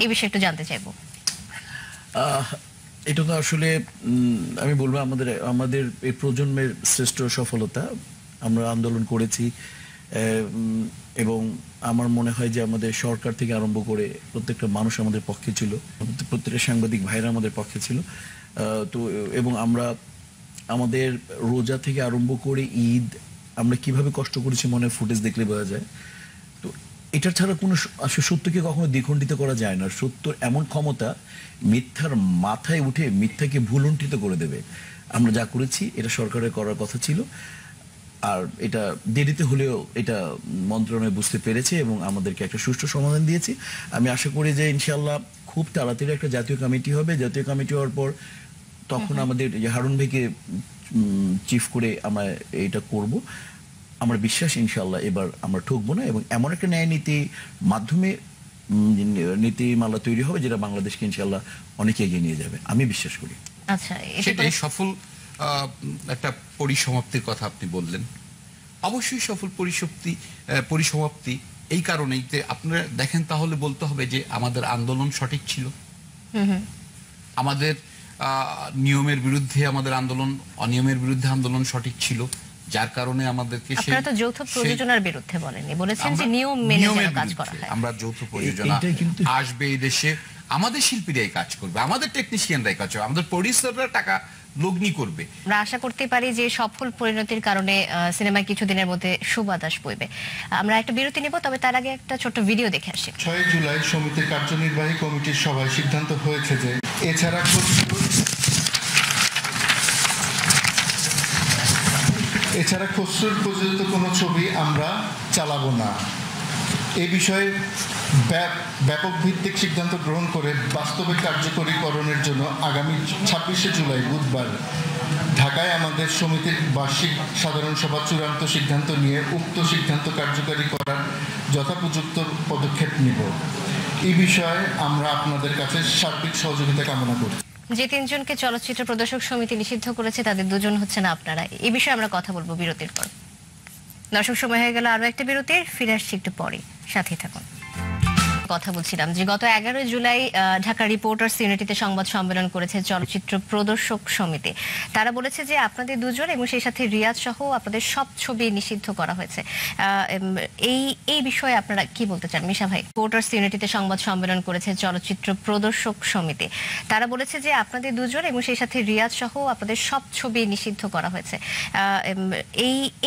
এই বিষয়ে একটু জানতে চাইবো। এটা তো আসলে আমি বলবো আমাদের এই প্রজন্মের শ্রেষ্ঠ সফলতা। আমরা আন্দোলন করেছি এবং আমার মনে হয় যে আমাদের সরকার থেকে আরম্ভ করে প্রত্যেকটা মানুষ আমাদের পক্ষে ছিল, প্রত্যেকটা সাংবাদিক ভাইরা আমাদের পক্ষে ছিল। তো এবং আমরা আমাদের রোজা থেকে আরম্ভ করে ঈদ আমরা কিভাবে কষ্ট করেছি মনে ফুটেজ দেখলে বোঝা যায়। তো এটা ছাড়া কোনো আসলে সত্যকে কখনো দ্বিখণ্ডিত করা যায় না। সত্যর এমন ক্ষমতা মিথ্যার মাথায় উঠে মিথ্যাকে ভুলুণ্ঠিত করে দেবে। আমরা যা করেছি এটা সরকারের করার কথা ছিল, আর এটা দেরিতে হলেও এটা মন্ত্রণালয় বুঝতে পেরেছে এবং আমাদেরকে একটা সুষ্ঠু সমাধান দিয়েছি। আমি আশা করি যে ইনশাআল্লাহ খুব তাড়াতাড়ি একটা জাতীয় কমিটি হবে। জাতীয় কমিটি হওয়ার পর তখন আমাদের হারুন ভাইকে চিফ করে আমরা এটা করব। আমার বিশ্বাস ইনশাআল্লাহ এবার আমরা ঠকবো না এবং এমন একটা ন্যায় নীতি মাধ্যমে নীতিমালা তৈরি হবে যেটা বাংলাদেশকে ইনশাআল্লাহ অনেক এগিয়ে নিয়ে যাবে, আমি বিশ্বাস করি। আচ্ছা, সেটাই সফল একটা পরিসমাপ্তির কথা আপনি বললেন। অবশ্যই সফল পরিসমাপ্তি এই কারণেই যে আপনারা দেখেন, তাহলে বলতে হবে যে আমাদের আন্দোলন সঠিক ছিল, আমাদের নিয়মের বিরুদ্ধে আমাদের আন্দোলন, অনিয়মের বিরুদ্ধে আন্দোলন সঠিক ছিল, যার কারণে আমাদেরকে আপনারা তো যৌথ প্রযোজনার বিরুদ্ধে বলেননি, বলেছেন যে নিয়ম মেনে কাজ করা হয়। আমরা যৌথ প্রযোজনা আসবে এই দেশে, আমাদের শিল্পীরাই কাজ করবে, আমাদের টেকনিশিয়ানরাই কাজ করবে, আমাদের প্রোডিউসাররা টাকা লগ্নি করবে। আমরা আশা করতে পারি যে সফল পরিণতির কারণে সিনেমায় কিছুদিনের মধ্যে সুবাতাস বইবে। আমরা একটা বিরতি নেব, তবে তার আগে একটা ছোট্ট ভিডিও দেখে আসি। 6 জুলাই সমিতির কার্যনির্বাহী কমিটির সভায় সিদ্ধান্ত হয়েছে যে এছাড়া খসরুর প্রযোজিত কোনো ছবি আমরা চালাবো না। এ বিষয়ে ব্যাপক ভিত্তিক সিদ্ধান্ত গ্রহণ করে বাস্তবে কার্যকরীকরণের জন্য আগামী 26শে জুলাই বুধবার ঢাকায় আমাদের সমিতির বার্ষিক সাধারণ সভা চূড়ান্ত সিদ্ধান্ত নিয়ে উক্ত সিদ্ধান্ত কার্যকারী করার যথোপযুক্ত পদক্ষেপ নিব। এই বিষয়ে আমরা আপনাদের কাছে সার্বিক সহযোগিতা কামনা করি। যে 3 জনকে চলচ্চিত্র প্রদর্শক সমিতি নিষিদ্ধ করেছে তাদের 2 জন হচ্ছেন আপনারা। এই বিষয়ে আমরা কথা বলবো বিরতির পর। দর্শক, সময় হয়ে গেল আরো একটা বিরতির, ফিরে আসছি একটু পরে, সাথে থাকুন। কথা বলছিলাম যে গত 11 জুলাই ঢাকা রিপোর্টার্স ইউনিটিতে সংবাদ সম্মেলন করেছে চলচ্চিত্র প্রদর্শক সমিতি। তারা বলেছে যে আপনাদের 2 জন এবং সেই সাথে রিয়াজ সহ আপনাদের সব ছবি নিষিদ্ধ করা হয়েছে। এই বিষয়ে আপনারা কি বলতে চান মিশা ভাই? রিপোর্টার্স ইউনিটিতে সংবাদ সম্মেলন করেছে চলচ্চিত্র প্রদর্শক সমিতি। তারা বলেছে যে আপনাদের 2 জন এবং সেই সাথে রিয়াজ সহ আপনাদের সব ছবি নিষিদ্ধ করা হয়েছে।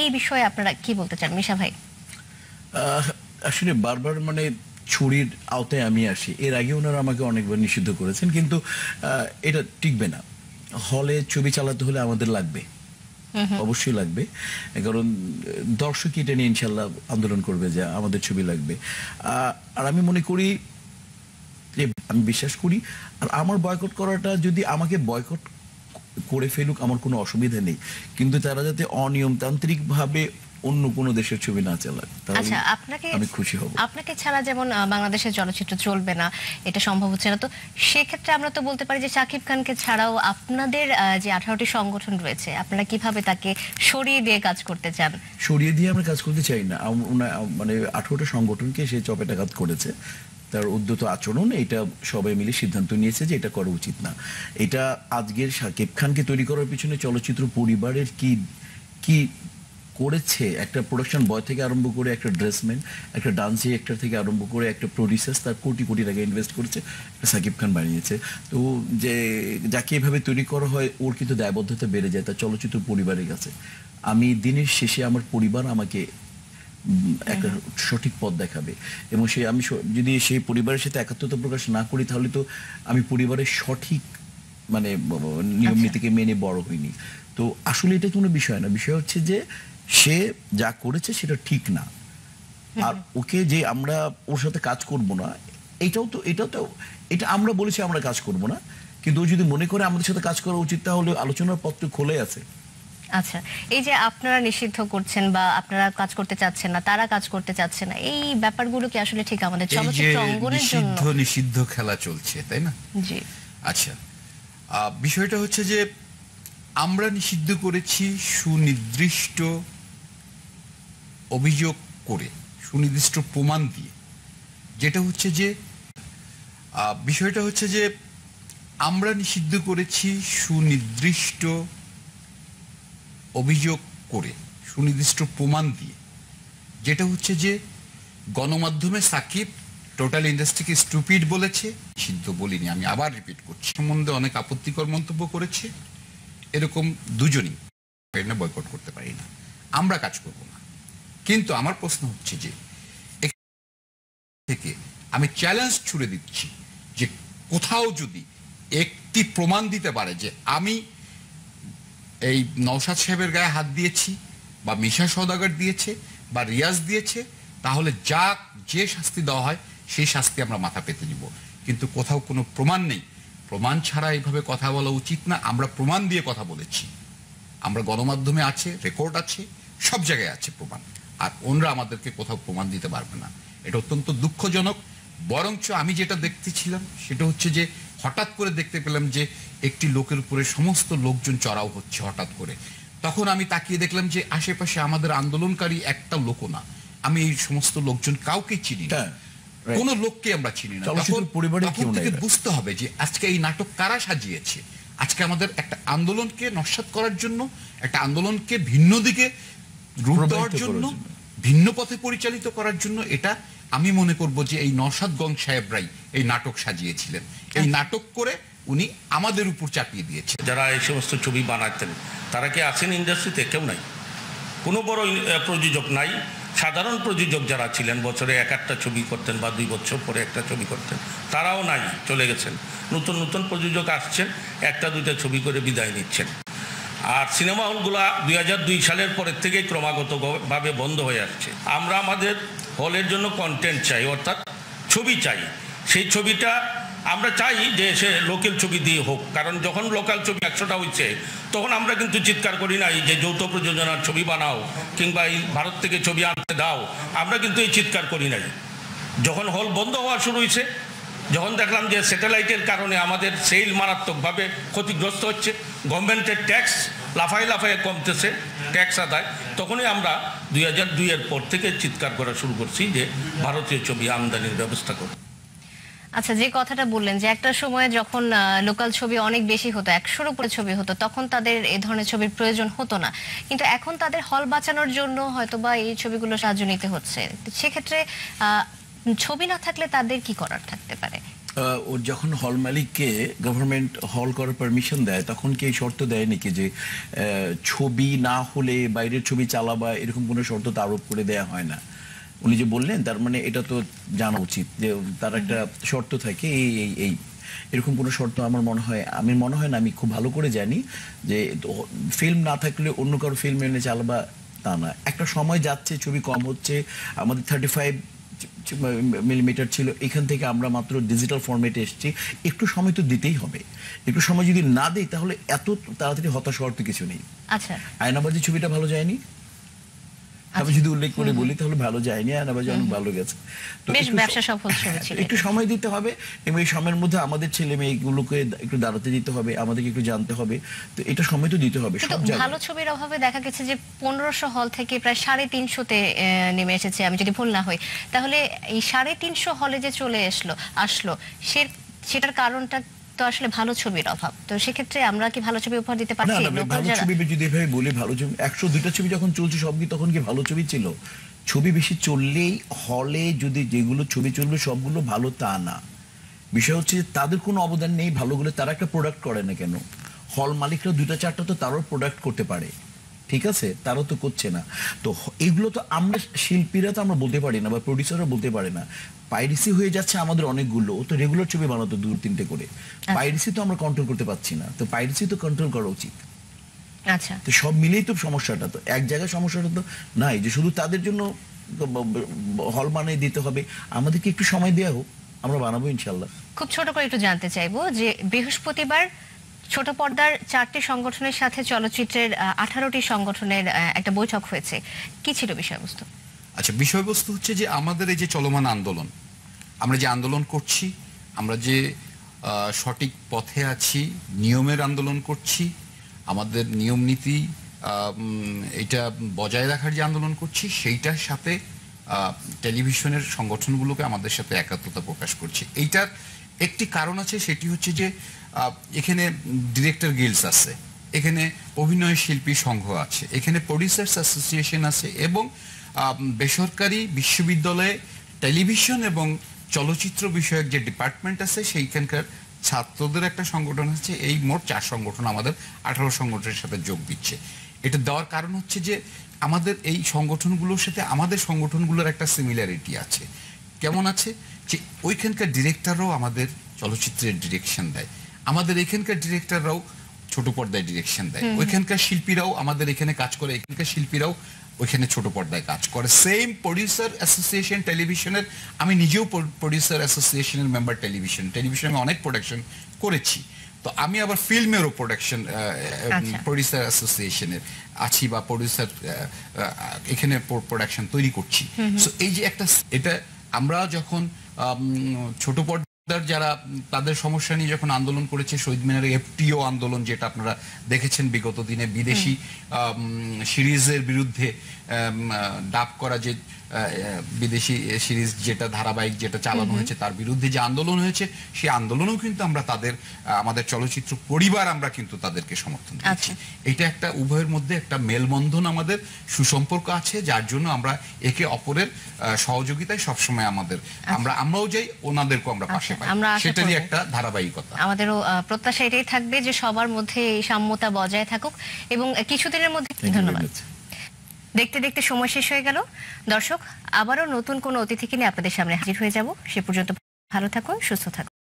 এই বিষয়ে আপনারা কি বলতে চান মিশা ভাই? আসলে বারবার ছুরির আওতায় আমি আসি। এর আগে ওনারা আমাকে অনেকবার নিষিদ্ধ করেছেন, কিন্তু এটা টিকবে না। হলে ছবি চালাতে হলে আমাদের লাগবে, অবশ্যই লাগবে, কারণ দর্শক এটা নিয়ে ইনশাল্লাহ আন্দোলন করবে যে আমাদের ছবি লাগবে। আর আমি মনে করি, আমি বিশ্বাস করি, আর আমার বয়কট করাটা যদি আমাকে বয়কট করে ফেলুক আমার কোনো অসুবিধা নেই, কিন্তু তারা যাতে অনিয়মতান্ত্রিক ভাবে অন্য কোনো দেশের ছবি না চালায়, আচ্ছা, আমি খুশি হব। আপনাকে ছাড়া যেমন বাংলাদেশের চলচ্চিত্র চলবে না, এটা সম্ভব হচ্ছে না। তো সেক্ষেত্রে আমরা তো বলতে পারি যে শাকিব খানকে ছাড়াও আপনাদের যে 18টি সংগঠন রয়েছে, আপনারা কিভাবে তাকে সরিয়ে দিয়ে কাজ করতে চান? সরিয়ে দিয়ে আমরা কাজ করতে চাই না। 18টা সংগঠনকে সে চপেটাঘাত করেছে, তার উদ্যত আচরণ, এটা সবাই মিলে সিদ্ধান্ত নিয়েছে যে এটা করা উচিত না। এটা আজকের শাকিব খানকে তৈরি করার পিছনে চলচ্চিত্র পরিবারের কি করেছে, একটা প্রোডাকশন বয় থেকে আরম্ভ করে একটা ড্রেসম্যান, একটা ডান্সি অ্যাক্টর থেকে আরম্ভ করে একটা প্রডিউসার, তার কোটি কোটি টাকা ইনভেস্ট করেছে, শাকিব খান বানিয়েছে। তো যে যাকে এভাবে তৈরি করা হয় ওর কিন্তু দায়বদ্ধতা বেড়ে যায় তার চলচ্চিত্র পরিবারের কাছে। আমি দিনের শেষে আমার পরিবার আমাকে একটা সঠিক পথ দেখাবে, এবং আমি যদি সেই পরিবারের সাথে একাত্মতা প্রকাশ না করি তাহলে তো আমি পরিবারের সঠিক নিয়ম নীতিকে মেনে বড় হইনি। তো আসলে এটা কোনো বিষয় না, বিষয় হচ্ছে যে সে যা করেছে সেটা ঠিক না, আর ওকে যে আমরা ওর সাথে কাজ করব না, এটা আমরা বলেছি আমরা কাজ করব না, কিন্তু ও যদি মনে করে আমাদের সাথে কাজ করা উচিত তাহলে আলোচনার পত্র খোলে আছে। আচ্ছা, এই যে আপনারা নিষিদ্ধ করছেন বা আপনারা কাজ করতে চাচ্ছেন না, তারা কাজ করতে চাচ্ছে না, এই ব্যাপারগুলো কি আসলে ঠিক আমাদের চলচ্চিত্র অঙ্গনের জন্য? নিষিদ্ধ খেলা চলছে, তাই না? জি। আচ্ছা, বিষয়টা হচ্ছে যে আমরা নিষিদ্ধ করেছি সুনির্দিষ্ট অভিযোগ করে, সুনির্দিষ্ট প্রমাণ দিয়ে, যেটা হচ্ছে যে বিষয়টা হচ্ছে যে আমরা নিষিদ্ধ করেছি সুনির্দিষ্ট অভিযোগ করে, সুনির্দিষ্ট প্রমাণ দিয়ে, যেটা হচ্ছে যে গণমাধ্যমে সাকিব টোটাল ইন্ডাস্ট্রিকে স্টুপিড বলেছে। নিষিদ্ধ বলিনি, আমি আবার রিপিট করছি। সম্বন্ধে অনেক আপত্তিকর মন্তব্য করেছে, এরকম দুজনই বয়কট করতে পারি না, আমরা কাজ করব না। কিন্তু আমার প্রশ্ন হচ্ছে যে থেকে আমি চ্যালেঞ্জ ছুড়ে দিচ্ছি যে কোথাও যদি একটি প্রমাণ দিতে পারে যে আমি এই নওশাদ সাহেবের গায়ে হাত দিয়েছি, বা মিশা সওদাগর দিয়েছে, বা রিয়াজ দিয়েছে, তাহলে যে শাস্তি দেওয়া হয় সেই শাস্তি আমরা মাথা পেতে নিব। কিন্তু কোথাও কোনো প্রমাণ নেই। প্রমাণ ছাড়া এইভাবে কথা বলা উচিত না। আমরা প্রমাণ দিয়ে কথা বলেছি, আমরা গণমাধ্যমে আছে, রেকর্ড আছে, সব জায়গায় আছে প্রমাণ। আর ওনরা আমাদেরকে কোথাও প্রমাণ দিতে পারবে না। এটা অত্যন্ত দুঃখজনক। বরঞ্চ আমি যেটা দেখতেছিলাম সেটা হচ্ছে যে হঠাৎ করে দেখতে পেলাম যে একটি লোকের উপরে সমস্ত লোকজন চড়াও হচ্ছে হঠাৎ করে। তখন আমি তাকিয়ে দেখলাম যে আশেপাশে আমাদের আন্দোলনকারী একটা লোকও না। আমি এই সমস্ত লোকজন কাউকে চিনি না, কোন লোককে আমরা চিনি না। তখন থেকে বুঝতে হবে যে আজকে এই নাটক কারা সাজিয়েছে। আজকে আমাদের একটা আন্দোলনকে নস্যাৎ করার জন্য, একটা আন্দোলনকে ভিন্ন দিকে রূপ দেওয়ার জন্য, ভিন্ন পথে পরিচালিত করার জন্য, এটা আমি মনে করব যে এই নওশাদ গং সাহেবরাই এই নাটক সাজিয়েছিলেন। এই নাটক করে উনি আমাদের উপর চাপিয়ে দিয়েছে। যারা এই সমস্ত ছবি বানাতেন তারা কি আছেন ইন্ডাস্ট্রিতে? কেউ নাই, কোনো বড় প্রযোজক নাই। সাধারণ প্রযোজক যারা ছিলেন, বছরে একটা ছবি করতেন বা 2 বছর পরে একটা ছবি করতেন, তারাও নাই, চলে গেছেন। নতুন নতুন প্রযোজক আসছেন, 1-2টা ছবি করে বিদায় নিচ্ছেন। আর সিনেমা হলগুলো 2002 সালের পরের থেকে ক্রমাগতভাবে বন্ধ হয়ে আসছে। আমরা আমাদের হলের জন্য কন্টেন্ট চাই, অর্থাৎ ছবি চাই। সেই ছবিটা আমরা চাই যে সে লোকাল ছবি দিয়ে হোক, কারণ যখন লোকাল ছবি 100টা হয়েছে তখন আমরা কিন্তু চিৎকার করি নাই যে যৌথ প্রযোজনার ছবি বানাও কিংবা এই ভারত থেকে ছবি আনতে দাও। আমরা কিন্তু এই চিৎকার করি নাই। যখন হল বন্ধ হওয়া শুরু হয়েছে, যখন দেখলাম যে স্যাটেলাইটের কারণে আমাদের সেল মারাত্মকভাবে ক্ষতিগ্রস্ত হচ্ছে, গভর্নমেন্টের ট্যাক্স লাফায় লাফায় কমতেছে, ট্যাক্স আদায়, তখনই আমরা 2002 পর থেকে চিৎকার করা শুরু করছি যে ভারতীয় ছবি আমদানির ব্যবস্থা করব। আচ্ছা, যে কথাটা বললেন যে একটা সময় যখন লোকাল ছবি অনেক বেশি হতো, 100-র উপরে ছবি হতো, তখন তাদের এই ধরনের ছবির প্রয়োজন হতো না। কিন্তু এখন তাদের হল বাঁচানোর জন্য হয়তোবা এই ছবিগুলো সাহায্য নিতে হচ্ছে। সেক্ষেত্রে ছবি না থাকলে তাদের কি করার থাকতে পারে? ও যখন হল মালিককে গভর্নমেন্ট হল করার পারমিশন দেয়, তখন কি এই শর্ত দেয় নাকি যে ছবি না হলে বাইরের ছবি চালাবা, এরকম কোনো শর্ত তো আরোপ করে দেয়া হয় না? উনি যে বললেন, তার মানে এটা তো জানা উচিত যে তার একটা শর্ত থাকে, এই এরকম কোনো শর্ত আমার মনে হয় না। আমি খুব ভালো করে জানি যে ফিল্ম না থাকলে অন্য কারো ফিল্ম এনে চালাবা তা না। একটা সময় যাচ্ছে, ছবি কম হচ্ছে, আমাদের 35 মিলিমিটার ছিল, এখান থেকে আমরা মাত্র ডিজিটাল ফরম্যাটে এসেছি। একটু সময় তো দিতেই হবে। একটু সময় যদি না দেই তাহলে এত তাড়াতাড়ি হতাশ হওয়ার তো কিছু নেই। আচ্ছা, আয়নাবাজি ছবিটা ভালো যায়নি, আমি যদি উল্লেখ করে বলি তাহলে ভালো যায়নি, আয়নাবাজি অনেক ভালো গেছে। তো বেশ ব্যবসা সফল ছবি ছিল। একটু সময় দিতে হবে, এবং এই সময়ের মধ্যে আমাদের ছেলে মেয়েগুলোকে একটু দাঁড়াতে দিতে হবে, আমাদেরকে একটু জানতে হবে। তো এটা সময় তো দিতে হবে। সব জায়গায় ভালো ছবির অভাবে দেখা গেছে যে 1500 হল থেকে প্রায় 350-তে নেমে এসেছে, আমি যদি ভুল না হই। তাহলে এই 350 হলে যে চলে আসলো সেটার কারণটা তো আসলে ভালো ছবির অভাব। তো সেক্ষেত্রে আমরা কি ভালো ছবি উপহার দিতে পারছি? ভালো ছবি যদি এভাবে বলি, ভালো ছবি 102টা ছবি যখন চলছে সব কি তখন কি ভালো ছবি ছিল? ছবি বেশি চললেই হলে যদি যেগুলো ছবি চলবে সবগুলো ভালো তা না। বিষয় হচ্ছে তাদের কোনো অবদান নেই ভালোগুলো, তারা একটা প্রোডাক্ট করে না কেন? হল মালিকরা 2-4টা তো তারাও প্রোডাক্ট করতে পারে, ঠিক আছে? তারাও তো করছে না। তো এগুলো তো আমরা শিল্পীরা তো আমরা বলতে পারি না, বা প্রডিউসাররা বলতে পারে না। পাইরেসি হয়ে যাচ্ছে আমাদের অনেকগুলো, ও তো রেগুলার ছবি বানাতো 2-3টে করে। পাইরেসি তো আমরা কন্ট্রোল করতে পারছি না, তো পাইরেসি তো কন্ট্রোল করা উচিত। আচ্ছা, তো সব মিলেই তো সমস্যাটা, তো এক জায়গায় সমস্যাটা তো নাই যে শুধু তাদের জন্য হল বানিয়ে দিতে হবে। আমাদেরকে একটু সময় দেওয়া হোক, আমরা বানাবো ইনশাল্লাহ। খুব ছোট করে একটু জানতে চাইবো যে বৃহস্পতিবার ছোট পর্দার 4টি সংগঠনের সাথে চলচ্চিত্রের 18টি সংগঠনের একটা বৈঠক হয়েছে। কি ছিল বিষয়বস্তু? আচ্ছা, বিষয়বস্তু হচ্ছে যে আমাদের এই যে চলমান আন্দোলন, আমরা যে আন্দোলন করছি, আমরা যে সঠিক পথে আছি, নিয়মের আন্দোলন করছি, আমাদের নিয়ম নীতি এটা বজায় রাখার যে আন্দোলন করছি, সেইটার সাথে টেলিভিশনের সংগঠনগুলোকে আমাদের সাথে একাত্মতা প্রকাশ করছি। এইটার একটি কারণ আছে, সেটি হচ্ছে যে এখানে ডিরেক্টর গিল্ডস আছে, এখানে অভিনয় শিল্পী সংঘ আছে, এখানে প্রডিউসার্স অ্যাসোসিয়েশন আছে, এবং বেসরকারি বিশ্ববিদ্যালয়ে টেলিভিশন এবং চলচ্চিত্র বিষয়ক যে ডিপার্টমেন্ট আছে সেইখানকার ছাত্রদের একটা সংগঠন আছে। এই মোট 4 সংগঠন আমাদের 18 সংগঠনের সাথে যোগ দিচ্ছে। এটা দেওয়ার কারণ হচ্ছে যে আমাদের এই সংগঠনগুলোর সাথে আমাদের সংগঠনগুলোর একটা সিমিলারিটি আছে। কেমন আছে? যে ওইখানকার ডিরেক্টররাও আমাদের চলচ্চিত্রের ডিরেকশন দেয়, আমাদের এখানকার ডিরেক্টররাও ছোট পর্দায় ডিরেকশন দেয়, ওইখানকার শিল্পীরাও আমাদের এখানে কাজ করে, এখানকার শিল্পীরাও ওইখানে ছোট পর্দায় কাজ করে। সেম প্রডিউসার অ্যাসোসিয়েশন টেলিভিশনের, আমি নিজেও প্রডিউসার অ্যাসোসিয়েশনের মেম্বার। টেলিভিশনে আমি অনেক প্রোডাকশন করেছি, তো আমি আবার ফিল্মেরও প্রোডাকশন প্রডিউসার অ্যাসোসিয়েশনের আছি, বা প্রডিউসার এখানে প্রোডাকশন তৈরি করছি। সো এই যে একটা, এটা আমরা যখন ছোট পর্দার যারা তাদের সমস্যা নিয়ে যখন আন্দোলন করেছে, শহীদ মিনারে এফটিও আন্দোলন যেটা আপনারা দেখেছেন বিগত দিনে, বিদেশি সিরিজের বিরুদ্ধে ডাব করা যে বিদেশি সিরিজ যেটা ধারাবাহিক যেটা চালানো হয়েছে তার বিরুদ্ধে যে আন্দোলন হয়েছে, সেই আন্দোলনেও কিন্তু আমরা তাদের আমাদের চলচ্চিত্র পরিবার আমরা কিন্তু তাদেরকে সমর্থন দিচ্ছি। এটা একটা উভয়ের মধ্যে একটা মেলবন্ধন, আমাদের সুসম্পর্ক আছে, যার জন্য আমরা একে অপরের সহযোগিতায় সবসময় আমরাও যাই, ওনাদেরকেও আমরা পাশে পাই, সেটারই একটা ধারাবাহিকতা। আমাদেরও প্রত্যাশা এটাই থাকবে যে সবার মধ্যে এই সাম্যতা বজায় থাকুক, এবং কিছুদিনের মধ্যে। ধন্যবাদ। দেখতে দেখতে সময় শেষ হয়ে গেল। দর্শক, আবারও নতুন কোনো অতিথিকে নিয়ে আপনাদের সামনে হাজির হয়ে যাব। সে পর্যন্ত ভালো থাকুন, সুস্থ থাকুন।